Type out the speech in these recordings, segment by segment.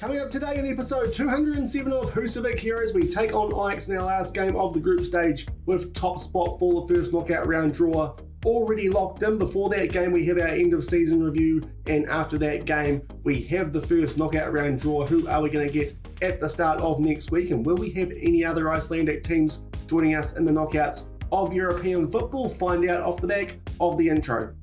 Coming up today in episode 207 of Husavik Heroes, we take on Ajax in our last game of the group stage with top spot for the first knockout round draw already locked in. Before that game we have our end of season review, and after that game we have the first knockout round draw. Who are we going to get at the start of next week, and will we have any other Icelandic teams joining us in the knockouts of European football? Find out off the back of the intro.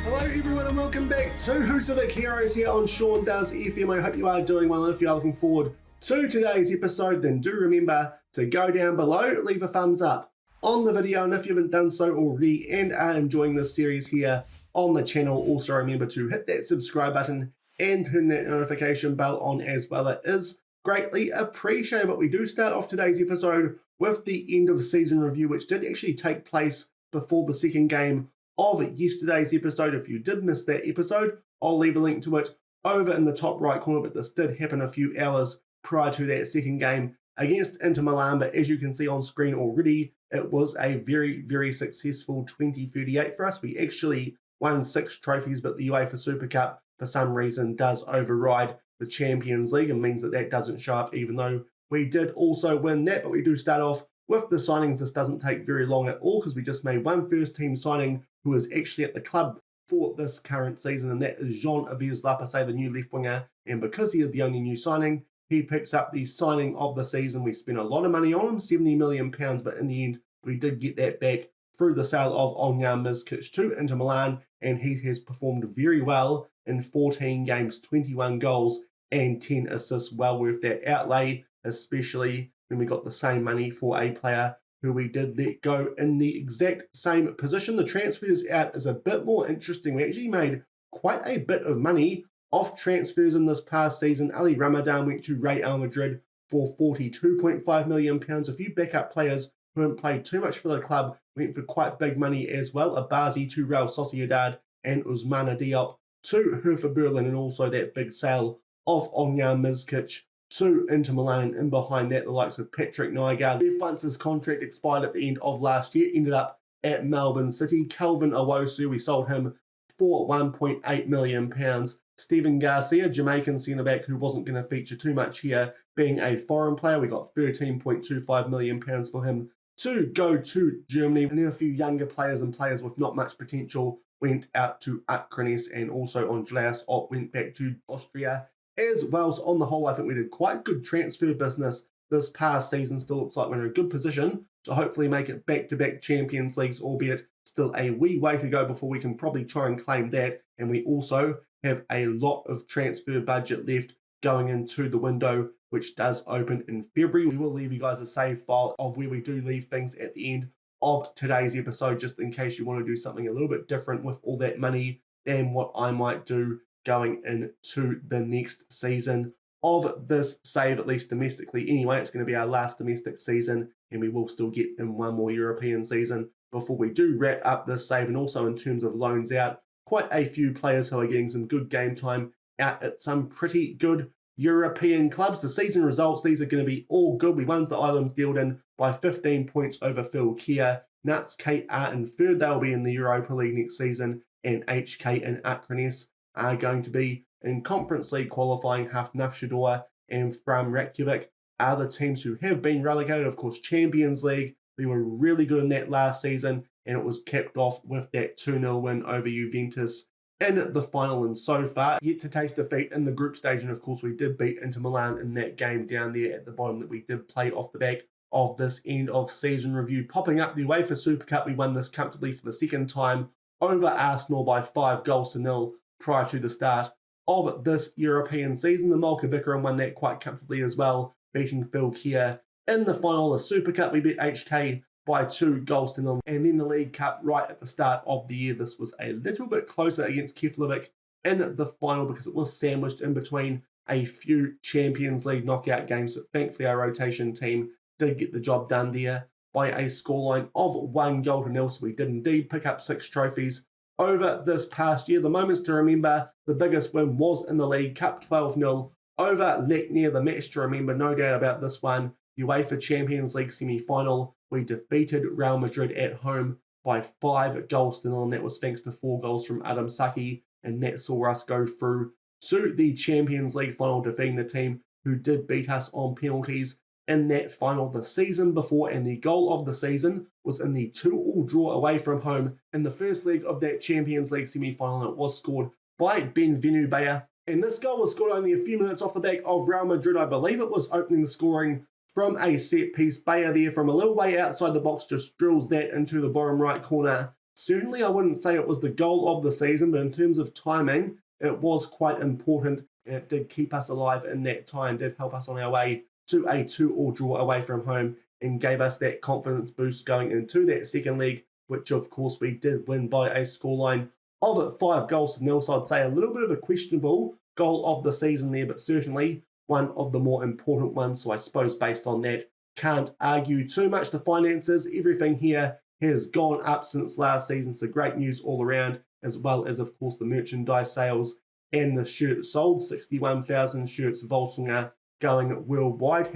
Hello everyone and welcome back to Husavik Heroes here on Shaun Does FM. I hope you are doing well, and if you are looking forward to today's episode, then do remember to go down below, leave a thumbs up on the video, and if you haven't done so already and are enjoying this series here on the channel, also remember to hit that subscribe button and turn that notification bell on as well. It is greatly appreciated. But we do start off today's episode with the end of season review, which did actually take place before the second game of yesterday's episode. If you did miss that episode, I'll leave a link to it over in the top right corner, but this did happen a few hours prior to that second game against Inter Milan. But as you can see on screen already, it was a very successful 2038 for us. We actually won 6 trophies, but the UEFA Super Cup for some reason does override the Champions League and means that that doesn't show up, even though we did also win that. But we do start off with the signings. This doesn't take very long at all because we just made one first team signing who is actually at the club for this current season, and that is Shaun, the new left winger. And because he is the only new signing, he picks up the signing of the season. We spent a lot of money on him, £70 million, but in the end, we did get that back through the sale of Mizkic to Inter Milan, and he has performed very well in 14 games, 21 goals and 10 assists. Well worth that outlay, especially when we got the same money for a player who we did let go in the exact same position. The transfers out is a bit more interesting. We actually made quite a bit of money off transfers in this past season. Ali Ramadan went to Real Madrid for £42.5 million. A few backup players who haven't played too much for the club went for quite big money as well. Abazi to Real Sociedad and Ousmane Diop to Hertha Berlin, and also that big sale of Mizkic to Inter Milan, and behind that the likes of Patrick Nygaard. Their Funce's contract expired at the end of last year, ended up at Melbourne City. Kelvin Owosu, we sold him for £1.8 million. Stephen Garcia, Jamaican centre-back who wasn't going to feature too much here, being a foreign player, we got £13.25 million for him to go to Germany. And then a few younger players and players with not much potential went out to Akranes, and also Andreas Ott went back to Austria as well. So on the whole, I think we did quite good transfer business this past season. Still looks like we're in a good position to hopefully make it back-to-back Champions Leagues, albeit still a wee way to go before we can probably try and claim that. And we also have a lot of transfer budget left going into the window, which does open in February. We will leave you guys a save file of where we do leave things at the end of today's episode, just in case you want to do something a little bit different with all that money than what I might do going into the next season of this save, at least domestically. Anyway, it's going to be our last domestic season, and we will still get in one more European season before we do wrap up this save. And also in terms of loans out, quite a few players who are getting some good game time out at some pretty good European clubs. The season results, these are going to be all good. We won the Islands dealt in by 15 points over Phil Kia. Nuts Kate are in third. They'll be in the Europa League next season, and HK and Akranes are going to be in Conference League qualifying. Hafnarfjordur and Fram Reykjavik are the teams who have been relegated. Of course, Champions League, we were really good in that last season, and it was capped off with that 2-0 win over Juventus in the final. And so far, yet to taste defeat in the group stage. And of course, we did beat Inter Milan in that game down there at the bottom that we did play off the back of this end of season review. Popping up the UEFA Super Cup, we won this comfortably for the second time over Arsenal by 5-0 prior to the start of this European season. The Malka Bikram won that quite comfortably as well, beating Phil Kia in the final. The Super Cup, we beat HK by 2-0. And then the League Cup right at the start of the year. This was a little bit closer against Keflavik in the final because it was sandwiched in between a few Champions League knockout games. But thankfully, our rotation team did get the job done there. by a scoreline of 1-0. So we did indeed pick up 6 trophies over this past year. The moments to remember, the biggest win was in the League Cup, 12-0 over Lechner. The match to remember, no doubt about this one, UEFA Champions League semi-final. We defeated Real Madrid at home by 5-0, and that was thanks to 4 goals from Adam Saki, and that saw us go through to the Champions League final, defeating the team who did beat us on penalties in that final the season before. And the goal of the season was in the 2-2 draw away from home in the first leg of that Champions League semi-final, and it was scored by Benvenuto. And this goal was scored only a few minutes off the back of Real Madrid. I believe it was opening the scoring from a set piece. Bayer there from a little way outside the box just drills that into the bottom right corner. Certainly I wouldn't say it was the goal of the season, but in terms of timing, it was quite important, and it did keep us alive in that tie and did help us on our way to a 2-2 draw away from home, and gave us that confidence boost going into that second leg, which of course we did win by a scoreline of 5-0. So I'd say a little bit of a questionable goal of the season there, but certainly one of the more important ones. So I suppose based on that, can't argue too much. The finances, everything here has gone up since last season, so great news all around, as well as, of course, the merchandise sales and the shirts sold. 61,000 shirts, Völsungur, going worldwide.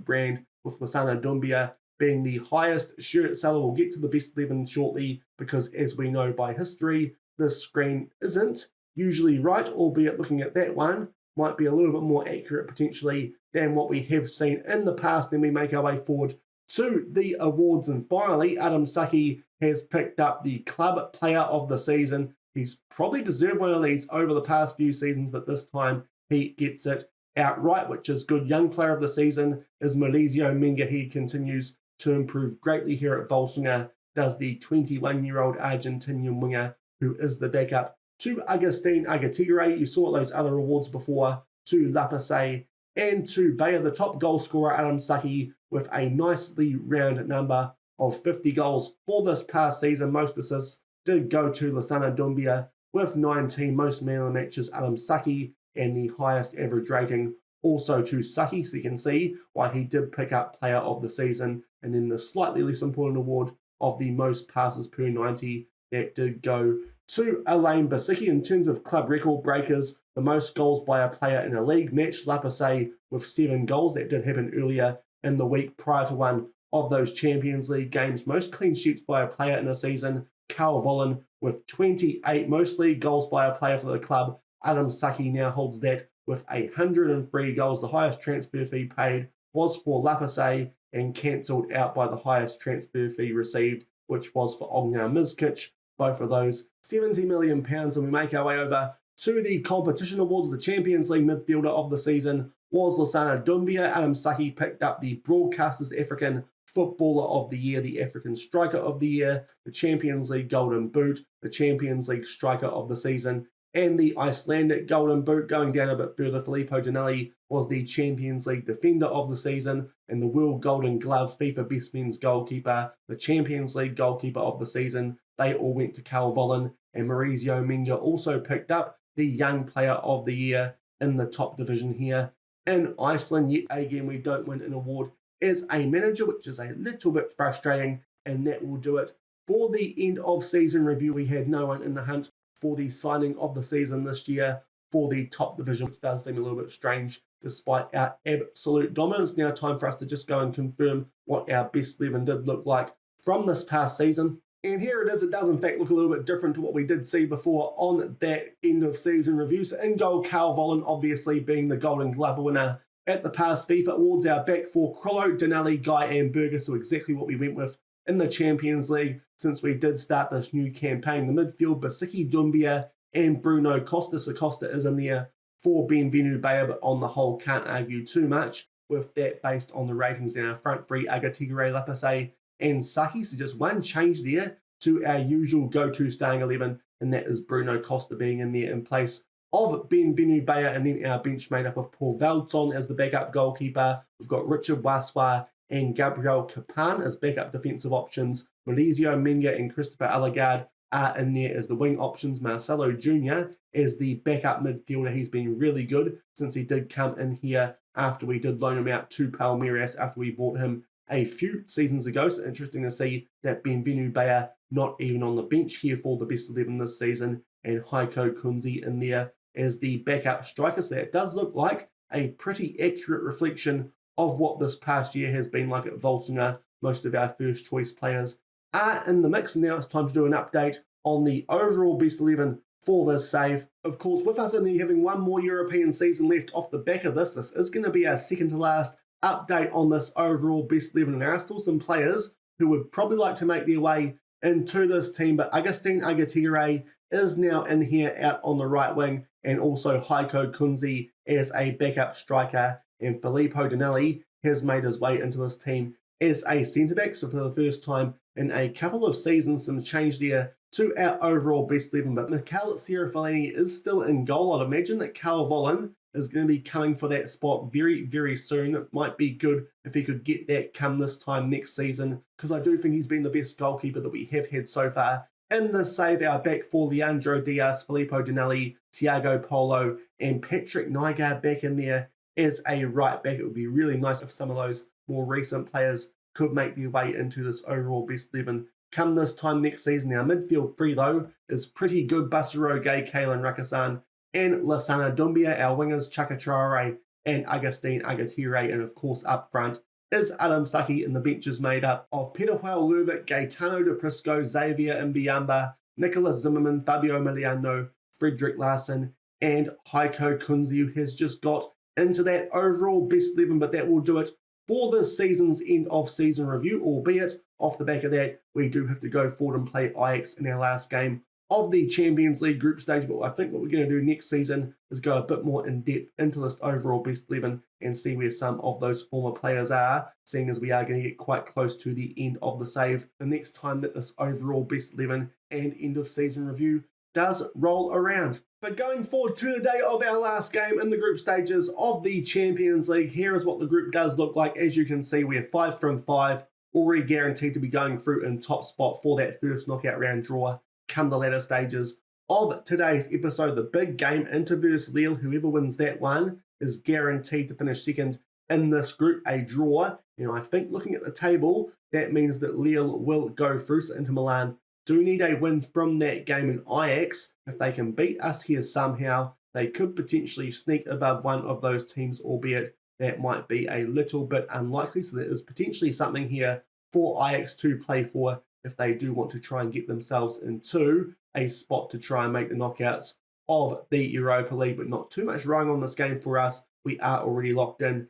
#brand, with Lasana Dumbia being the highest shirt seller. We'll get to the best 11 shortly, because as we know by history, this screen isn't usually right, albeit looking at that one might be a little bit more accurate potentially than what we have seen in the past. Then we make our way forward to the awards, and finally Adam Saki has picked up the club player of the season. He's probably deserved one of these over the past few seasons, but this time he gets it outright, which is good. Young player of the season is Maurizio Menga. He continues to improve greatly here at Völsungur, does the 21-year-old Argentinian winger who is the backup to Agustin Agatigre. You saw those other awards before, to Lapase and to Bayer. The top goal scorer, Adam Saki, with a nicely round number of 50 goals for this past season. Most assists did go to Lasana Dumbia with 19. Most man of the matches, Adam Saki, and the highest average rating also to Saki. So you can see why he did pick up player of the season. And then the slightly less important award of the most passes per 90, that did go to Alain Basicki. In terms of club record breakers, the most goals by a player in a league match, Lapase with 7 goals. That did happen earlier in the week prior to one of those Champions League games. Most clean sheets by a player in a season, Carl Vollen with 28. Most league goals by a player for the club, Adam Saki now holds that with 103 goals. The highest transfer fee paid was for Lapase and cancelled out by the highest transfer fee received, which was for Ognar Mizkic. Both of those £70 million. And we make our way over to the competition awards. The Champions League midfielder of the season was Lasana Dumbia. Adam Saki picked up the Broadcasters African Footballer of the Year, the African Striker of the Year, the Champions League Golden Boot, the Champions League Striker of the Season, and the Icelandic Golden Boot. Going down a bit further, Filippo Dinelli was the Champions League Defender of the Season, and the World Golden Glove, FIFA Best Men's Goalkeeper, the Champions League Goalkeeper of the Season. They all went to Carl Vollen, and Maurizio Menga also picked up the Young Player of the Year in the top division here in Iceland. Yet again, we don't win an award as a manager, which is a little bit frustrating, and that will do it for the end of season review. We had no one in the hunt for the signing of the season this year for the top division, which does seem a little bit strange despite our absolute dominance. Now time for us to just go and confirm what our best 11 did look like from this past season. And here it is. It does in fact look a little bit different to what we did see before on that end of season review. So in goal, Carl Vollen obviously being the Golden Glove winner at the past FIFA Awards. Our back four, Krollo, Dinelli, Guy and Berger, so exactly what we went with in the Champions League since we did start this new campaign. The midfield, Basicki, Dumbia and Bruno Costa. So Costa is in there for Benvenuto, but on the whole can't argue too much with that based on the ratings. In our front three, Agatigre, Lapase and Saki. So just one change there to our usual go-to starting 11, and that is Bruno Costa being in there in place of Benvenuto. And then our bench made up of Paul Valton as the backup goalkeeper. We've got Richard Waswa and Gabriel Capan as backup defensive options. Maurizio Menga and Christopher Allegard are in there as the wing options. Marcelo Jr. as the backup midfielder. He's been really good since he did come in here after we did loan him out to Palmeiras after we bought him a few seasons ago. So interesting to see that Benvenu Bayer not even on the bench here for the best 11 this season, and Heiko Kunze in there as the backup striker. So that does look like a pretty accurate reflection of what this past year has been like at Völsungur. Most of our first choice players are in the mix, and now it's time to do an update on the overall best 11 for this save. Of course, with us only having one more European season left off the back of this is going to be our second to last update on this overall best 11. And there are still some players who would probably like to make their way into this team, but Agustin Agatigere is now in here out on the right wing, and also Heiko Kunze as a backup striker, and Filippo Dinelli has made his way into this team as a centre-back. So for the first time in a couple of seasons, some change there to our overall best 11. But Mikel Serafini is still in goal. I'd imagine that Carl Vollen is going to be coming for that spot very, very soon. It might be good if he could get that come this time next season, because I do think he's been the best goalkeeper that we have had so far. In the save, our back four, Leandro Diaz, Filippo Dinelli, Thiago Polo, and Patrick Nygaard back in there as a right back. It would be really nice if some of those more recent players could make their way into this overall best 11 come this time next season. Our midfield three, though, is pretty good. Basaro Gay, Kalen Rakasan, and Lassana Doumbia. Our wingers, Chaka Traore and Agustin Agatigere. And of course, up front is Adam Saki, and the bench is made up of Peter Luvic, Gaetano de Prisco, Xavier Mbiamba, Nicholas Zimmerman, Fabio Emiliano, Frederick Larson, and Heiko Kunze, who has just got into that overall best 11, but that will do it for this season's end of season review, albeit off the back of that, we do have to go forward and play Ajax in our last game of the Champions League group stage. But I think what we're going to do next season is go a bit more in depth into this overall best 11 and see where some of those former players are, seeing as we are going to get quite close to the end of the save the next time that this overall best 11 and end of season review does roll around. But going forward to the day of our last game in the group stages of the Champions League, here is what the group does look like. As you can see, we're 5 from 5, already guaranteed to be going through in top spot for that first knockout round draw come the latter stages of today's episode. The big game, Inter versus Lille. Whoever wins that one is guaranteed to finish second in this group, a draw. I think looking at the table, that means that Lille will go through. So Inter Milan do need a win from that game, in Ajax, if they can beat us here somehow, they could potentially sneak above one of those teams, albeit that might be a little bit unlikely. So there is potentially something here for Ajax to play for if they do want to try and get themselves into a spot to try and make the knockouts of the Europa League. But not too much rowing on this game for us. We are already locked in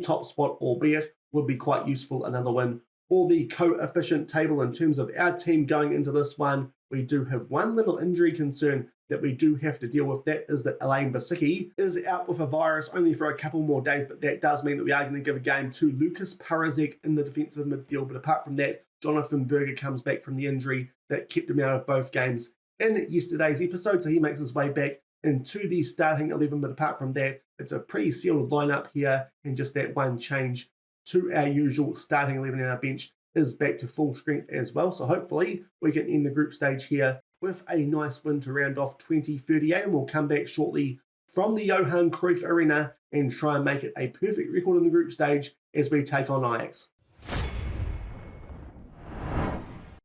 top spot, albeit would be quite useful another win for the coefficient table. In terms of our team going into this one, we do have one little injury concern that we do have to deal with. That is that Elaine Basicki is out with a virus only for a couple more days, but that does mean that we are going to give a game to Lucas Parazek in the defensive midfield. But apart from that, Jonathan Berger comes back from the injury that kept him out of both games in yesterday's episode, so he makes his way back into the starting 11. But apart from that, it's a pretty sealed lineup here, and just that one change to our usual starting 11 in our bench is back to full strength as well. So hopefully we can end the group stage here with a nice win to round off 2038, and we'll come back shortly from the Johan Cruyff Arena and try and make it a perfect record in the group stage as we take on Ajax.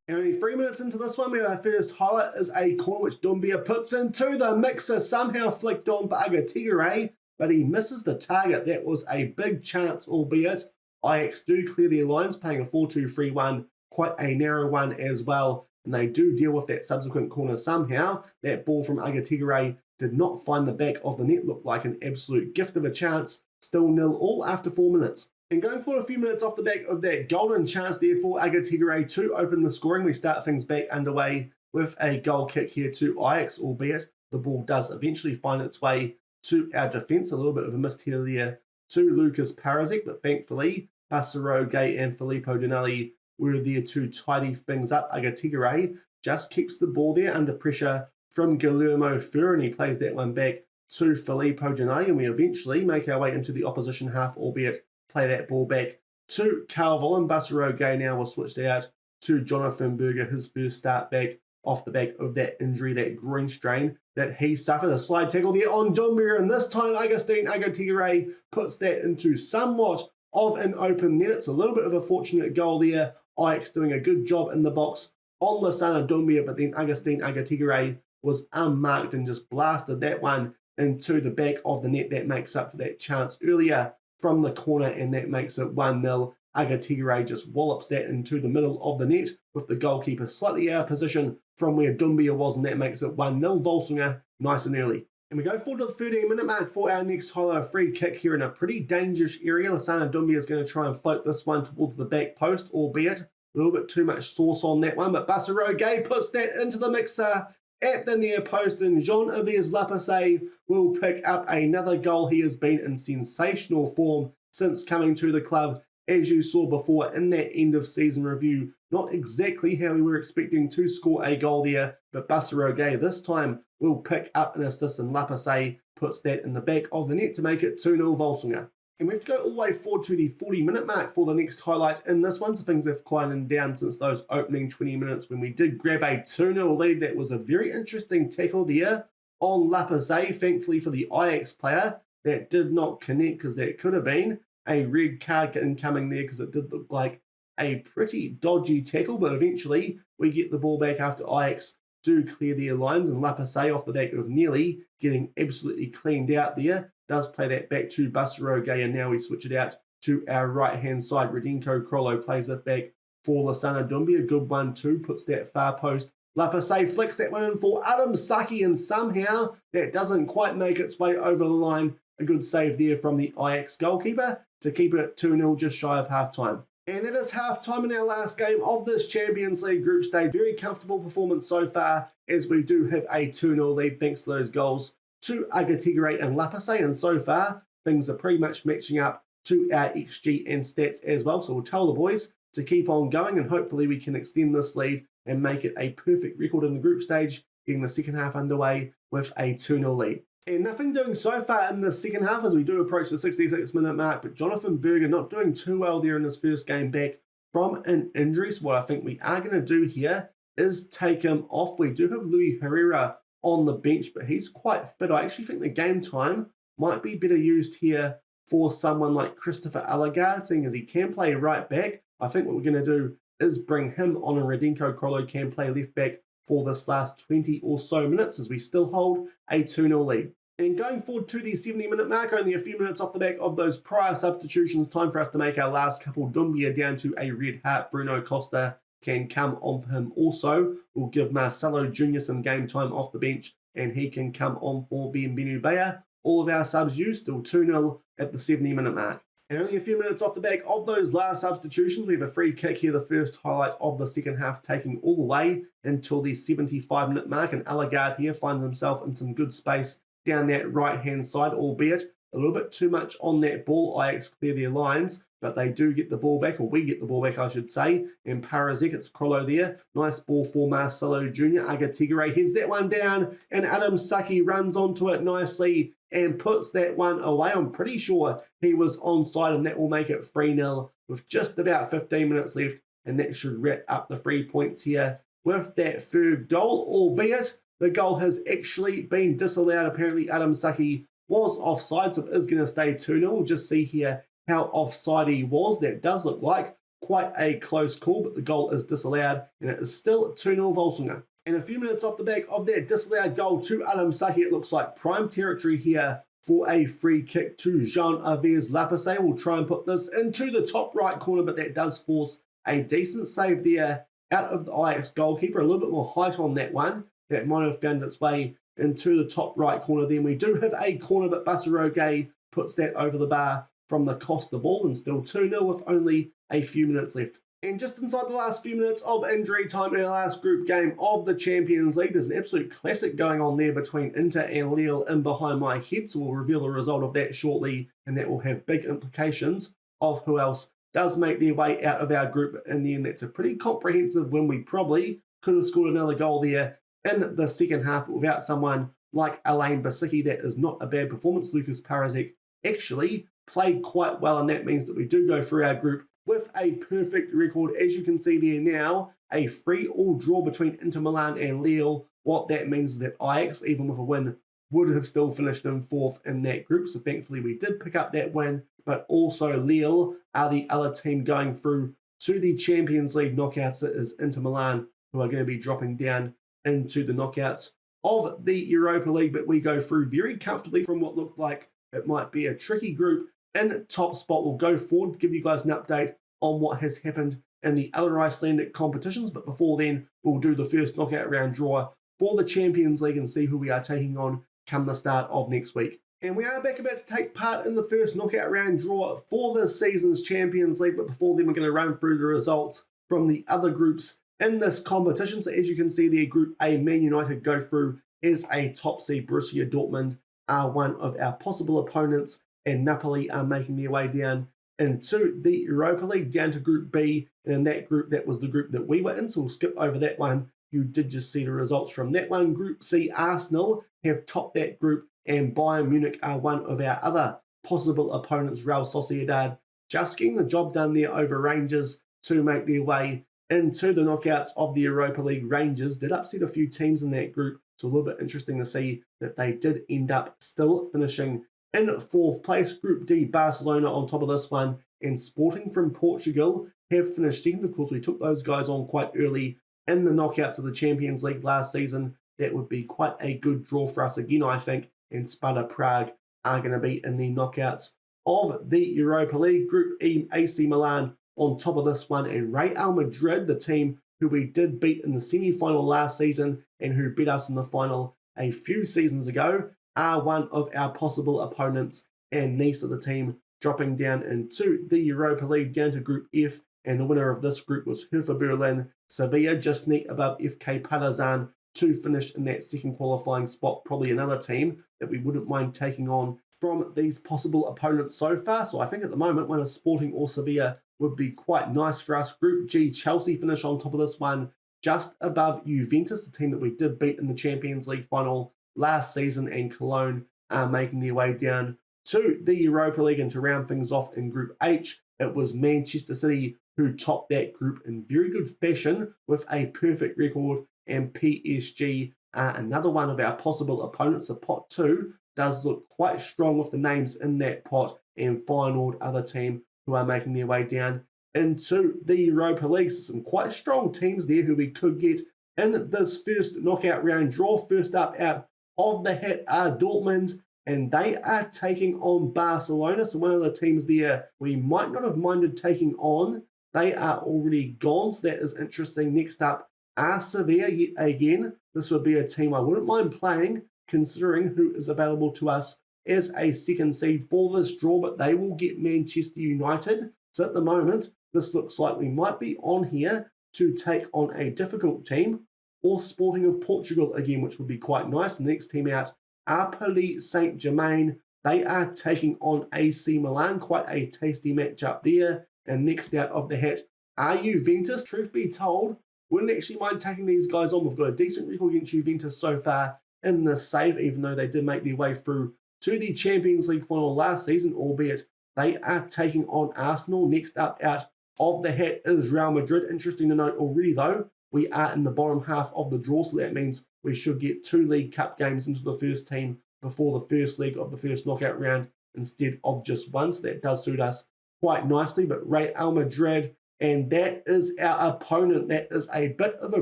And only 3 minutes into this one, our first highlight is a corner which Doumbia puts into the mixer, somehow flicked on for Agatigere, but he misses the target. That was a big chance, albeit Ajax do clear their lines, playing a 4-2-3-1, quite a narrow one as well, and they do deal with that subsequent corner somehow. That ball from Agatigere did not find the back of the net, looked like an absolute gift of a chance. Still 0-0 after 4 minutes. And going for a few minutes off the back of that golden chance there for Agatigere to open the scoring, we start things back underway with a goal kick here to Ajax, albeit the ball does eventually find its way to our defence. A little bit of a missed header there to Lucas Parazek, but thankfully Basaro Gay and Filippo Dinelli were there to tidy things up. Agatigere just keeps the ball there under pressure from Guillermo Fer, and he plays that one back to Filippo Dinelli, and we eventually make our way into the opposition half, albeit play that ball back to Carl Vollen. Basaro Gay now was switched out to Jonathan Berger, his first start back off the back of that injury, that groin strain that he suffered. A slide tackle there on Doumbia, and this time Agustin Agatigere puts that into somewhat of an open net. It's a little bit of a fortunate goal there. Ajax doing a good job in the box on Lassana Doumbia, but then Agustin Agatigere was unmarked and just blasted that one into the back of the net. That makes up for that chance earlier from the corner, and that makes it 1-0. Agatigere just wallops that into the middle of the net with the goalkeeper slightly out of position from where Doumbia was, and that makes it 1-0 Völsungur, nice and early. And we go forward to the 13-minute mark for our next highlight, a free kick here in a pretty dangerous area. Lassana Doumbia is going to try and float this one towards the back post, albeit a little bit too much sauce on that one, but Bassaroge puts that into the mixer at the near post, and Jean-Yves Lapasse will pick up another goal. He has been in sensational form since coming to the club, as you saw before in that end-of-season review. Not exactly how we were expecting to score a goal there, but Bassaroge this time will pick up an assist, and Lapasse puts that in the back of the net to make it 2-0 Völsungur. And we have to go all the way forward to the 40-minute mark for the next highlight in this one. So things have quieted down since those opening 20 minutes when we did grab a 2-0 lead. That was a very interesting tackle there on Lapasse. Thankfully for the Ajax player, that did not connect, because that could have been a red card incoming there, because it did look like a pretty dodgy tackle. But eventually we get the ball back after Ajax do clear their lines, and Lapasse off the back of nearly getting absolutely cleaned out there does play that back to Bassaroge, and now we switch it out to our right-hand side. Radenko Krolo plays it back for Lassana Doumbia. Good one too, puts that far post. Lapasse flicks that one in for Adam Saki, and somehow that doesn't quite make its way over the line. A good save there from the Ajax goalkeeper to keep it at 2-0 just shy of half-time. And it is half-time in our last game of this Champions League group stage. Very comfortable performance so far, as we do have a 2-0 lead thanks to those goals to Agatigere and Lapasse, and so far things are pretty much matching up to our XG and stats as well. So we'll tell the boys to keep on going, and hopefully we can extend this lead and make it a perfect record in the group stage, getting the second half underway with a 2-0 lead. And nothing doing so far in the second half as we do approach the 66-minute mark, but Jonathan Berger not doing too well there in his first game back from an injury. So what I think we are going to do here is take him off. We do have Louis Herrera on the bench, but he's quite fit. I actually think the game time might be better used here for someone like Christopher Allegard, seeing as he can play right back. I think what we're going to do is bring him on, and Radenko Krolo can play left back for this last 20 or so minutes as we still hold a 2-0 lead. And going forward to the 70-minute mark, only a few minutes off the back of those prior substitutions, time for us to make our last couple. Doumbia down to a red heart. Bruno Costa can come on for him also. We'll give Marcelo Jr. some game time off the bench, and he can come on for Bienvenu Bea. All of our subs used, still 2-0 at the 70-minute mark. And only a few minutes off the back of those last substitutions, we have a free kick here, the first highlight of the second half, taking all the way until the 75-minute mark. And Allegard here finds himself in some good space down that right-hand side, albeit a little bit too much on that ball. Ajax clear their lines, but they do get the ball back, or we get the ball back, I should say. And Parazek, it's Krolo there. Nice ball for Marcelo Jr. Agatigere heads that one down, and Adam Saki runs onto it nicely and puts that one away. I'm pretty sure he was onside, and that will make it 3-0 with just about 15 minutes left, and that should wrap up the 3 points here with that third goal, albeit the goal has actually been disallowed. Apparently Adam Saki was offside, so it is going to stay 2-0. We'll just see here how offside he was. That does look like quite a close call, but the goal is disallowed, and it is still 2-0 Völsungur. And a few minutes off the back of that disallowed goal to Adam Saki, it looks like prime territory here for a free kick to Jean-Yves Lapasse. We'll try and put this into the top right corner, but that does force a decent save there out of the Ajax goalkeeper. A little bit more height on that one. That might have found its way into the top right corner. Then we do have a corner, but Bassaroge puts that over the bar from the Costa ball, and still 2-0 with only a few minutes left. And just inside the last few minutes of injury time in our last group game of the Champions League, there's an absolute classic going on there between Inter and Lille in behind my head, so we'll reveal the result of that shortly, and that will have big implications of who else does make their way out of our group. In the end, that's a pretty comprehensive win. We probably could have scored another goal there in the second half without someone like Alain Basicki. That is not a bad performance. Lucas Parazek actually played quite well, and that means that we do go through our group with a perfect record. As you can see there now, a 3-3 draw between Inter Milan and Lille. What that means is that Ajax, even with a win would have still finished in 4th in that group. So thankfully we did pick up that win, but also Lille are the other team going through to the Champions League knockouts. It is Inter Milan who are going to be dropping down into the knockouts of the Europa League, but we go through very comfortably from what looked like it might be a tricky group. In top spot, we'll go forward, give you guys an update on what has happened in the other Icelandic competitions, but before then, we'll do the first knockout round draw for the Champions League and see who we are taking on come the start of next week. And we are back about to take part in the first knockout round draw for this season's Champions League, but before then, we're going to run through the results from the other groups in this competition. So as you can see there, Group A, Man United go through as a top seed. Borussia Dortmund are one of our possible opponents, and Napoli are making their way down into the Europa League, down to Group B. And in that group, that was the group that we were in, so we'll skip over that one. You did just see the results from that one. Group C, Arsenal have topped that group, and Bayern Munich are one of our other possible opponents. Real Sociedad just getting the job done there over Rangers to make their way into the knockouts of the Europa League. Rangers did upset a few teams in that group, so a little bit interesting to see that they did end up still finishing in 4th place. Group D, Barcelona on top of this one, and Sporting from Portugal have finished 2nd. Of course, we took those guys on quite early in the knockouts of the Champions League last season. That would be quite a good draw for us again, I think, and Sparta Prague are going to be in the knockouts of the Europa League. Group E, AC Milan on top of this one, and Real Madrid, the team who we did beat in the semi-final last season and who beat us in the final a few seasons ago, are one of our possible opponents, and Nice are the team dropping down into the Europa League, down to Group F, and the winner of this group was Hertha Berlin. Sevilla just sneak above FK Partizan to finish in that second qualifying spot. Probably another team that we wouldn't mind taking on from these possible opponents so far. So I think at the moment, one of Sporting or Sevilla would be quite nice for us. Group G, Chelsea finish on top of this one, just above Juventus, the team that we did beat in the Champions League final last season, and Cologne are making their way down to the Europa League. And to round things off in Group H, it was Manchester City who topped that group in very good fashion with a perfect record, and PSG are another one of our possible opponents. So pot 2 does look quite strong with the names in that pot, and Feyenoord other team who are making their way down into the Europa League. So some quite strong teams there who we could get in this first knockout round draw. First up out of the hat are Dortmund, and they are taking on Barcelona. So one of the teams there we might not have minded taking on, they are already gone. So that is interesting. Next up are Sevilla yet again. This would be a team I wouldn't mind playing, considering who is available to us as a second seed for this draw, but they will get Manchester United. So at the moment, this looks like we might be on here to take on a difficult team, or Sporting of Portugal again, which would be quite nice. The next team out are Paris Saint-Germain. They are taking on AC Milan. Quite a tasty matchup there. And next out of the hat are Juventus. Truth be told, wouldn't actually mind taking these guys on. We've got a decent record against Juventus so far in the save, even though they did make their way through to the Champions League final last season, albeit they are taking on Arsenal. Next up out of the hat is Real Madrid. Interesting to note already, though, we are in the bottom half of the draw, so that means we should get 2 League Cup games into the first team before the first leg of the first knockout round instead of just one. So that does suit us quite nicely. But Real Madrid, and that is our opponent. That is a bit of a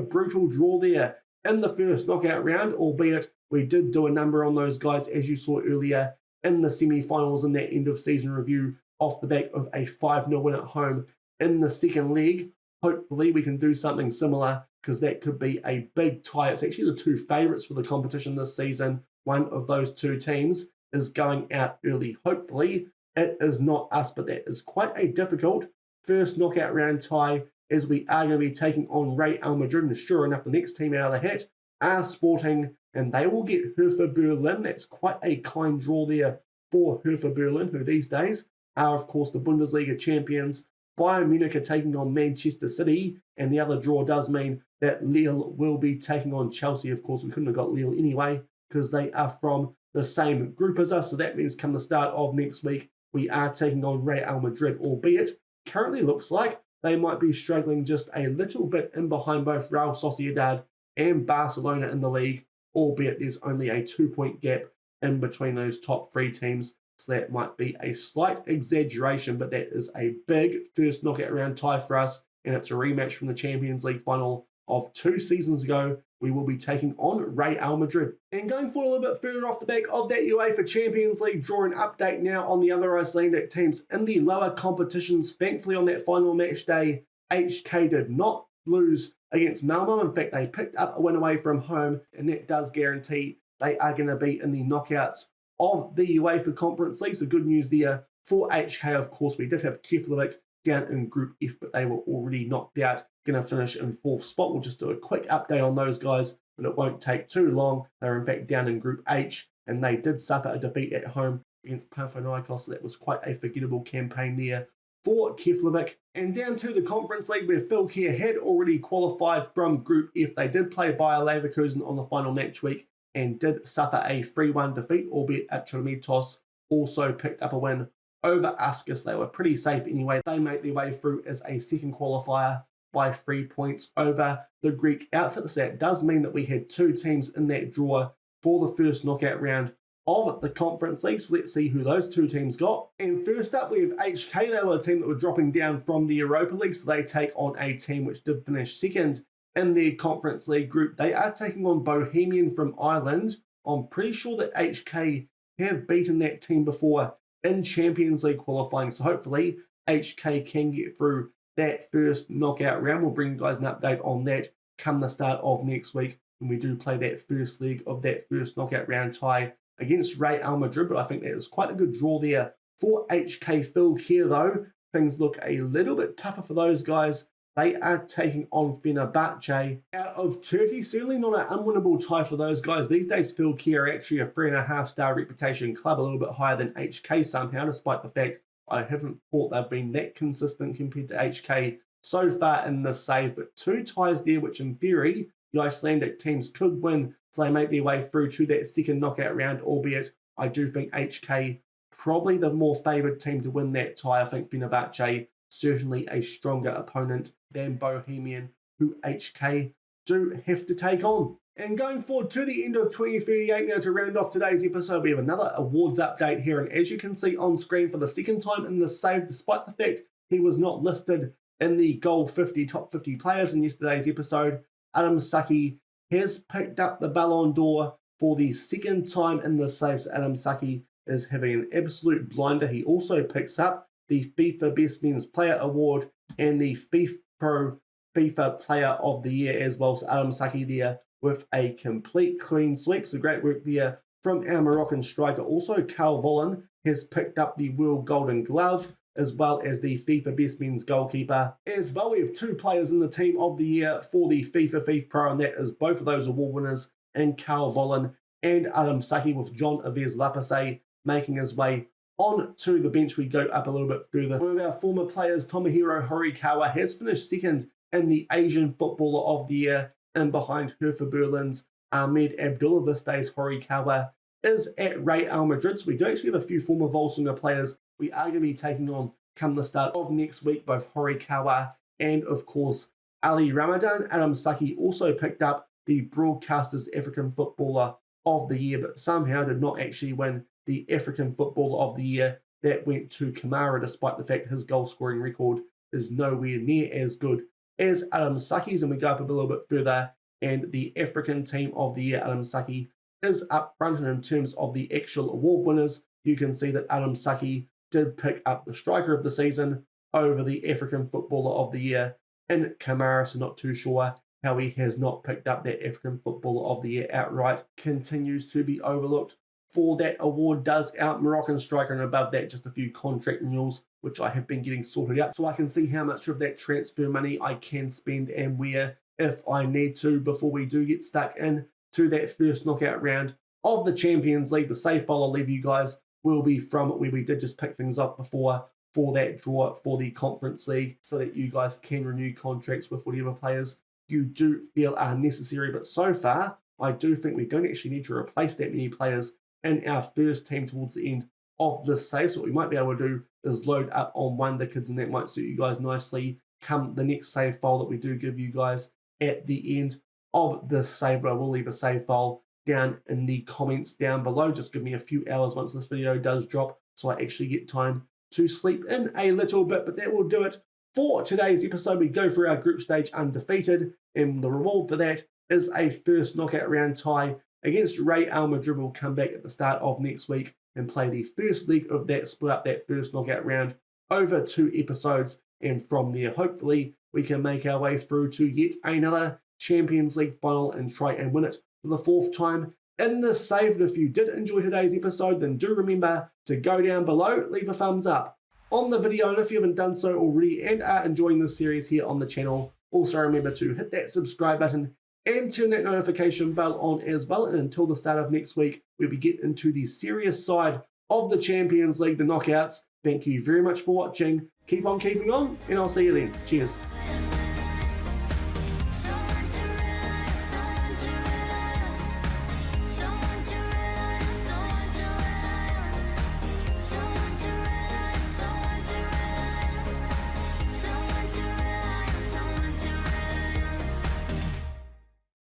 brutal draw there in the first knockout round, albeit we did do a number on those guys, as you saw earlier in the semi-finals in that end-of-season review off the back of a 5-0 win at home in the second leg. Hopefully we can do something similar, because that could be a big tie. It's actually the 2 favourites for the competition this season. One of those 2 teams is going out early. Hopefully it is not us, but that is quite a difficult first knockout round tie, as we are going to be taking on Real Madrid. And sure enough, the next team out of the hat are Sporting, and they will get Hertha Berlin. That's quite a kind draw there for Hertha Berlin, who these days are, of course, the Bundesliga champions. Bayern Munich are taking on Manchester City, and the other draw does mean that Lille will be taking on Chelsea. Of course, we couldn't have got Lille anyway, because they are from the same group as us. So that means come the start of next week, we are taking on Real Madrid, albeit currently looks like they might be struggling just a little bit in behind both Real Sociedad and Barcelona in the league, albeit there's only a 2-point gap in between those top 3 teams. So that might be a slight exaggeration, but that is a big first knockout round tie for us. And it's a rematch from the Champions League final of 2 seasons ago. We will be taking on Real Madrid. And going forward a little bit further off the back of that UEFA Champions League draw, an update now on the other Icelandic teams in the lower competitions. Thankfully on that final match day, HK did not lose against Malmo. In fact, they picked up a win away from home, and that does guarantee they are going to be in the knockouts of the UEFA Conference League. So good news there for HK. Of course, we did have Keflavik down in Group F, but they were already knocked out, going to finish in 4th spot. We'll just do a quick update on those guys, but it won't take too long. They're in fact down in Group H, and they did suffer a defeat at home against Panathinaikos. So that was quite a forgettable campaign there for Keflavik. And down to the Conference League, where Fylkir had already qualified from Group F. They did play Bayer Leverkusen on the final match week and did suffer a 3-1 defeat, albeit Atromitos also picked up a win over Askus. They were pretty safe anyway. They made their way through as a second qualifier by 3 points over the Greek outfit. So that does mean that we had 2 teams in that draw for the first knockout round of the Conference League. So let's see who those 2 teams got. And first up, we have HK. They were a team that were dropping down from the Europa League, so they take on a team which did finish second in their Conference League group. They are taking on Bohemian from Ireland. I'm pretty sure that HK have beaten that team before in Champions League qualifying, so hopefully HK can get through that first knockout round. We'll bring you guys an update on that come the start of next week when we do play that first leg of that first knockout round tie against Real Madrid. But I think that is quite a good draw there for HK Fylkir though. Things look a little bit tougher for those guys. They are taking on Fenerbahce out of Turkey. Certainly not an unwinnable tie for those guys. These days, Fylkir are actually a 3.5-star reputation club, a little bit higher than HK somehow, despite the fact I haven't thought they've been that consistent compared to HK so far in this save. But 2 ties there, which in theory, the Icelandic teams could win, so they make their way through to that second knockout round, albeit I do think HK probably the more favoured team to win that tie. I think Fenerbahce certainly a stronger opponent than Bohemian, who HK do have to take on. And going forward to the end of 2038 now, to round off today's episode, we have another awards update here. And as you can see on screen for the second time in the save, despite the fact he was not listed in the Goal 50 Top 50 players in yesterday's episode, Adam Saki has picked up the Ballon d'Or for the second time in the save. So Adam Saki is having an absolute blinder. He also picks up the FIFA Best Men's Player Award and the FIFA Player of the Year as well. So Adam Saki there with a complete clean sweep. So great work there from our Moroccan striker. Also, Carl Vollen has picked up the World Golden Glove as well as the FIFA Best Men's Goalkeeper. As well, we have 2 players in the Team of the Year for the FIFA Pro, and that is both of those award winners in Carl Vollen and Adam Saki, with John Aves Lapase making his way on to the bench. We go up a little bit further. One of our former players, Tomohiro Horikawa, has finished second in the Asian Footballer of the Year, and behind Hertha Berlin's Ahmed Abdullah. This day's Horikawa is at Real Madrid. So we do actually have a few former Völsungur players we are going to be taking on come the start of next week, both Horikawa and, of course, Ali Ramadan. Adam Saki also picked up the Broadcasters African Footballer of the Year, but somehow did not actually win the African Footballer of the Year. That went to Kamara, despite the fact his goal-scoring record is nowhere near as good as Adam Saki's. And we go up a little bit further, and the African Team of the Year, Adam Saki, is up front. And in terms of the actual award winners, you can see that Adam Saki did pick up the Striker of the Season over the African Footballer of the Year in Kamara, so not too sure how he has not picked up that African Footballer of the Year outright. Continues to be overlooked for that award does our Moroccan striker, and above that just a few contract renewals which I have been getting sorted out, so I can see how much of that transfer money I can spend and where if I need to before we do get stuck in to that first knockout round of the Champions League. The save file I'll leave you guys will be from where we did just pick things up before for that draw for the Conference League, so that you guys can renew contracts with whatever players you do feel are necessary. But so far, I do think we don't actually need to replace that many players in our first team towards the end of this save. So what we might be able to do is load up on Wonder Kids, and that might suit you guys nicely come the next save file that we do give you guys at the end of this save. But I will leave a save file down in the comments down below. Just give me a few hours once this video does drop so I actually get time to sleep in a little bit. But that will do it for today's episode. We go through our group stage undefeated, and the reward for that is a first knockout round tie against Real Madrid. Will come back at the start of next week and play the first leg of that, split up that first knockout round over 2 episodes. And from there, hopefully, we can make our way through to yet another Champions League final and try and win it for the 4th time in the save. If you did enjoy today's episode, then do remember to go down below, leave a thumbs up on the video. And if you haven't done so already and are enjoying this series here on the channel, also remember to hit that subscribe button and turn that notification bell on as well. And until the start of next week, where we get into the serious side of the Champions League, the knockouts, thank you very much for watching. Keep on keeping on, and I'll see you then. Cheers.